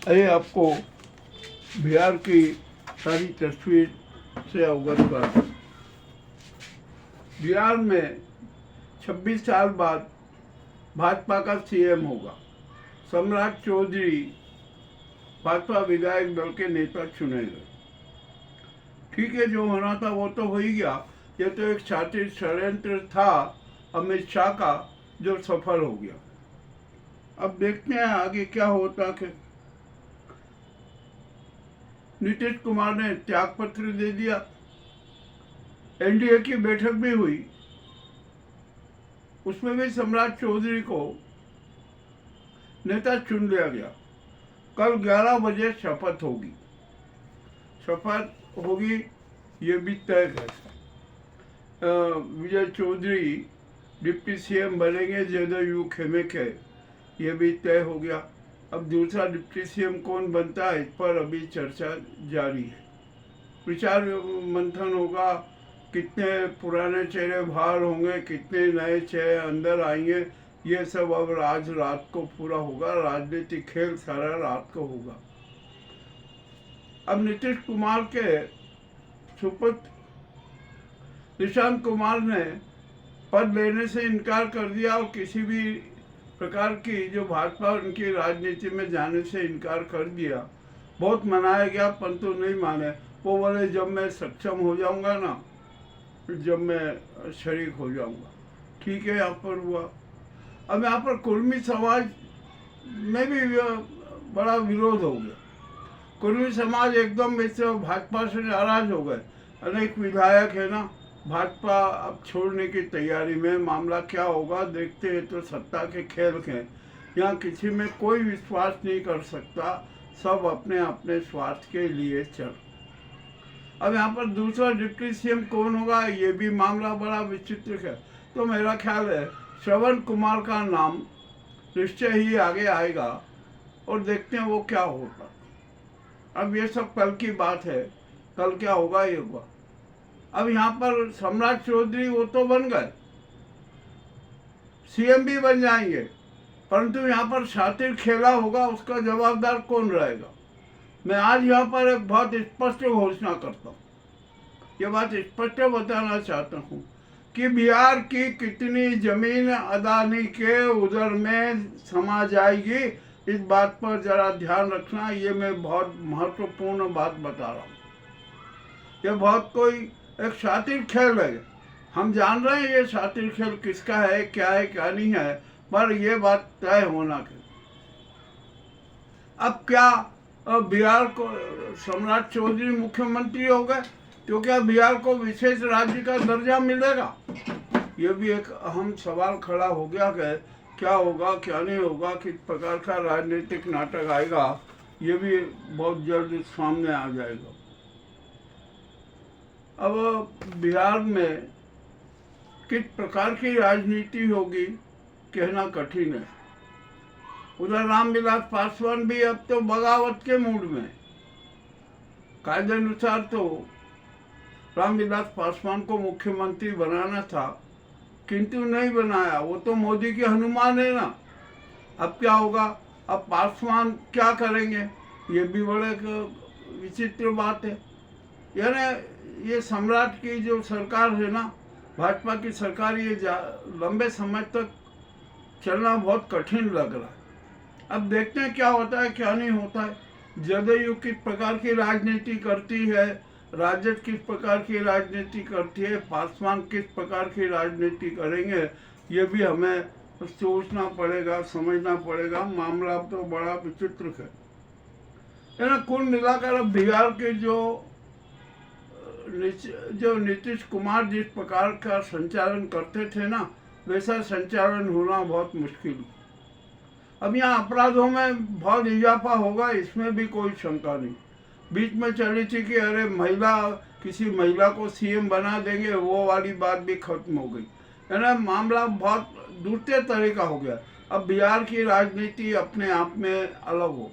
अरे आपको बिहार की सारी तस्वीर से अवगत करा। बिहार में 26 साल बाद भाजपा का सीएम होगा। सम्राट चौधरी भाजपा विधायक दल के नेता चुने गए। ठीक है, जो होना था वो तो हो ही गया। ये तो एक शातिर षड्यंत्र था अमित शाह का, जो सफल हो गया। अब देखते हैं आगे क्या होता है। नीतीश कुमार ने त्याग पत्र दे दिया। एनडीए की बैठक भी हुई, उसमें भी सम्राट चौधरी को नेता चुन लिया गया। कल 11 बजे शपथ होगी, ये भी तय है। विजय चौधरी डिप्टी सीएम बनेंगे, जदयू खेमे के, ये भी तय हो गया। अब दूसरा डिप्टी सीएम कौन बनता है, इस पर अभी चर्चा जारी है। विचार मंथन होगा, कितने पुराने चेहरे बाहर होंगे, कितने नए चेहरे अंदर आएंगे, ये सब अब आज रात को पूरा होगा। राजनीतिक खेल सारा रात को होगा। अब नीतीश कुमार के सुपुत्र निशांत कुमार ने पद लेने से इनकार कर दिया और किसी भी प्रकार की जो भाजपा उनकी राजनीति में जाने से इनकार कर दिया। बहुत मनाया गया परंतु नहीं माने। वो बोले जब मैं सक्षम हो जाऊंगा ना, जब मैं शरीक हो जाऊंगा। ठीक है, यहाँ पर हुआ। अब यहाँ पर कुर्मी समाज में भी बड़ा विरोध हो गया। कुर्मी समाज एकदम इससे भाजपा से नाराज हो गए। अनेक विधायक है ना, भाजपा अब छोड़ने की तैयारी में। मामला क्या होगा देखते हैं। तो सत्ता के खेल हैं, यहाँ किसी में कोई विश्वास नहीं कर सकता। सब अपने अपने स्वार्थ के लिए चल। अब यहाँ पर दूसरा डिप्टी सीएम कौन होगा, ये भी मामला बड़ा विचित्र है। तो मेरा ख्याल है श्रवण कुमार का नाम निश्चय ही आगे आएगा और देखते हैं वो क्या होगा। अब ये सब कल की बात है, कल क्या होगा ये होगा। अब यहाँ पर सम्राट चौधरी वो तो बन गए, सीएम भी बन जाएंगे, परंतु यहाँ पर शातिर खेला होगा, उसका जवाबदार कौन रहेगा। मैं आज यहाँ पर एक बहुत स्पष्ट घोषणा करता हूँ। ये बात स्पष्ट बताना चाहता हूँ कि बिहार की कितनी जमीन अदानी के उधर में समा जाएगी, इस बात पर जरा ध्यान रखना। ये मैं बहुत महत्वपूर्ण बात बता रहा हूँ। ये बहुत कोई एक शातिर खेल है। हम जान रहे हैं ये शातिर खेल किसका है, क्या नहीं है, पर ये बात तय होना है। अब क्या बिहार को सम्राट चौधरी मुख्यमंत्री हो गए तो क्या बिहार को विशेष राज्य का दर्जा मिलेगा? ये भी एक अहम सवाल खड़ा हो गया कि क्या होगा क्या नहीं होगा, किस प्रकार का राजनीतिक नाटक आएगा, ये भी बहुत जल्द सामने आ जाएगा। अब बिहार में किस प्रकार की राजनीति होगी कहना कठिन है। उधर रामविलास पासवान भी अब तो बगावत के मूड में। कायदे अनुसार तो रामविलास पासवान को मुख्यमंत्री बनाना था, किंतु नहीं बनाया। वो तो मोदी के हनुमान है ना। अब क्या होगा, अब पासवान क्या करेंगे, ये भी बड़े विचित्र बात है। यानी ये सम्राट की जो सरकार है ना, भाजपा की सरकार, ये लंबे समय तक चलना बहुत कठिन लग रहा है। अब देखते हैं क्या होता है क्या नहीं होता है। जदयू किस प्रकार की राजनीति करती है, राजद किस प्रकार की राजनीति करती है, पासवान किस प्रकार की राजनीति करेंगे, ये भी हमें सोचना पड़ेगा, समझना पड़ेगा। मामला तो बड़ा विचित्र है ना। कुल मिलाकर अब बिहार के जो नीतीश कुमार जिस प्रकार का संचालन करते थे ना, वैसा संचालन होना बहुत मुश्किल है। अब यहाँ अपराधों में बहुत इजाफा होगा, इसमें भी कोई शंका नहीं। बीच में चली थी कि अरे किसी महिला को सीएम बना देंगे, वो वाली बात भी खत्म हो गई है ना। मामला बहुत दूसरे तरह का हो गया। अब बिहार की राजनीति अपने आप में अलग हो,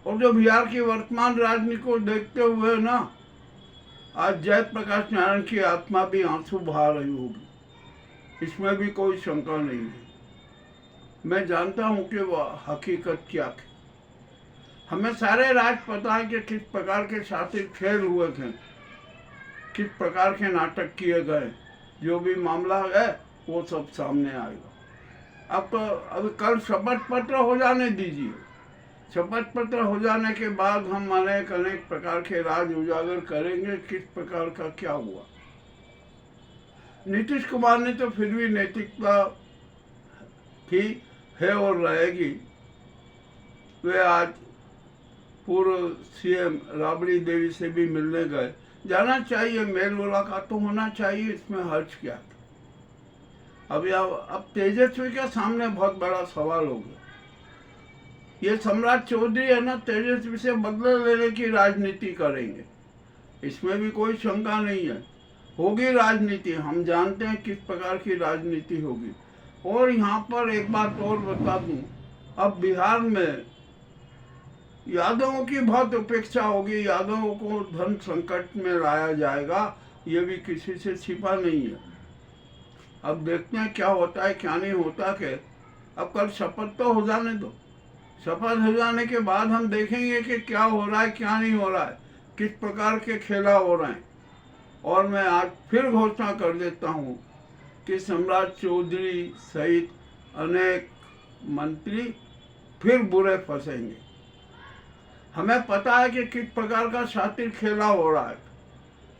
और जो बिहार की वर्तमान राजनीति को देखते हुए ना, आज जयप्रकाश नारायण की आत्मा भी आंसू बहा रही होगी, इसमें भी कोई शंका नहीं है। मैं जानता हूं कि वह हकीकत क्या है। हमें सारे राज पता है कि किस प्रकार के शातिर खेल हुए थे, किस प्रकार के नाटक किए गए। जो भी मामला है वो सब सामने आएगा। अब कल शपथ पत्र हो जाने दीजिए। शपथ पत्र हो जाने के बाद हम अनेक अनेक प्रकार के राज उजागर करेंगे, किस प्रकार का क्या हुआ। नीतीश कुमार ने तो फिर भी नैतिकता की है और रहेगी। वे आज पूर्व सीएम राबड़ी देवी से भी मिलने गए। जाना चाहिए, मेल मुलाकात तो होना चाहिए, इसमें हर्ज क्या था। अब तेजस्वी के सामने बहुत बड़ा सवाल हो गया। ये सम्राट चौधरी है ना, तेजस्वी से बदला लेने की राजनीति करेंगे, इसमें भी कोई शंका नहीं है। होगी राजनीति, हम जानते हैं किस प्रकार की राजनीति होगी। और यहाँ पर एक बात और बता दूं, अब बिहार में यादवों की बहुत उपेक्षा होगी, यादवों को धन संकट में लाया जाएगा, ये भी किसी से छिपा नहीं है। अब देखते हैं क्या होता है क्या नहीं होता के। अब कल शपथ तो हो जाने दो। शपथ हो जाने के बाद हम देखेंगे कि क्या हो रहा है क्या नहीं हो रहा है, किस प्रकार के खेला हो रहे हैं। और मैं आज फिर घोषणा कर देता हूँ कि सम्राट चौधरी सहित अनेक मंत्री फिर बुरे फंसेंगे। हमें पता है कि किस प्रकार का शातिर खेला हो रहा है,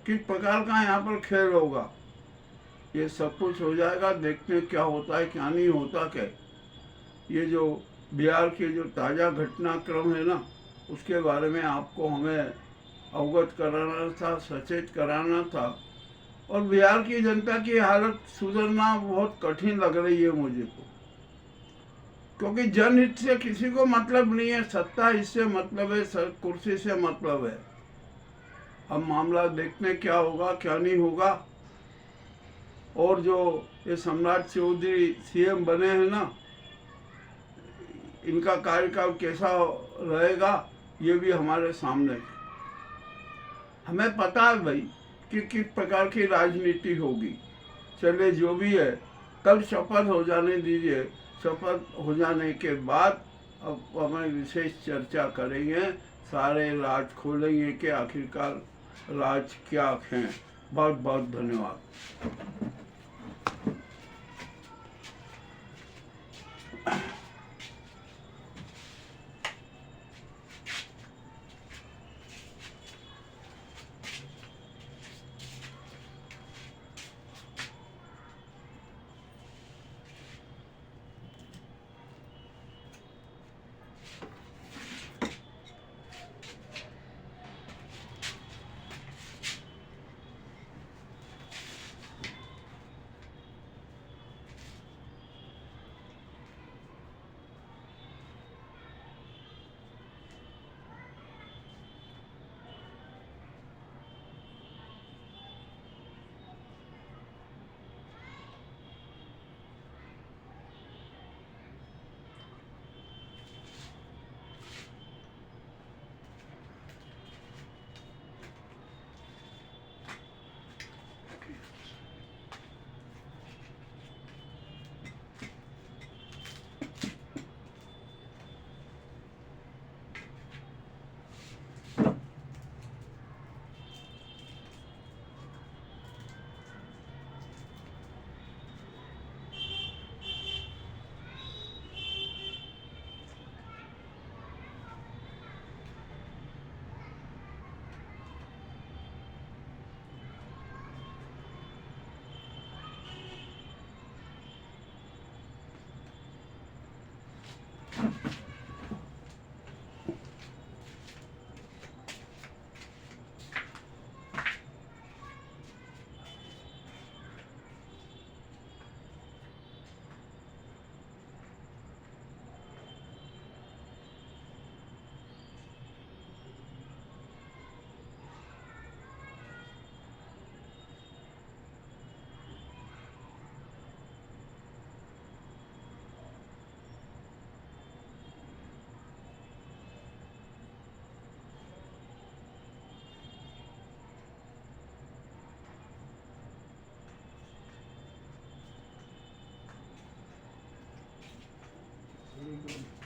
किस प्रकार का यहाँ पर खेल होगा। ये सब कुछ हो जाएगा, देखते हैं क्या होता है क्या नहीं होता। क्या ये जो बिहार के जो ताज़ा घटनाक्रम है ना, उसके बारे में आपको हमें अवगत कराना था, सचेत कराना था। और बिहार की जनता की हालत सुधरना बहुत कठिन लग रही है मुझे तो, क्योंकि जनहित से किसी को मतलब नहीं है, सत्ता इससे मतलब है, कुर्सी से मतलब है। अब मामला देखने क्या होगा क्या नहीं होगा। और जो ये सम्राट चौधरी सीएम बने हैं ना, इनका कार्यकाल कैसा रहेगा ये भी हमारे सामने है। हमें पता है भाई कि किस प्रकार की राजनीति होगी। चलिए जो भी है, कल शपथ हो जाने दीजिए। शपथ हो जाने के बाद अब हमें विशेष चर्चा करेंगे, सारे राज खोलेंगे कि आखिरकार राज क्या है। बहुत बहुत धन्यवाद। Very good.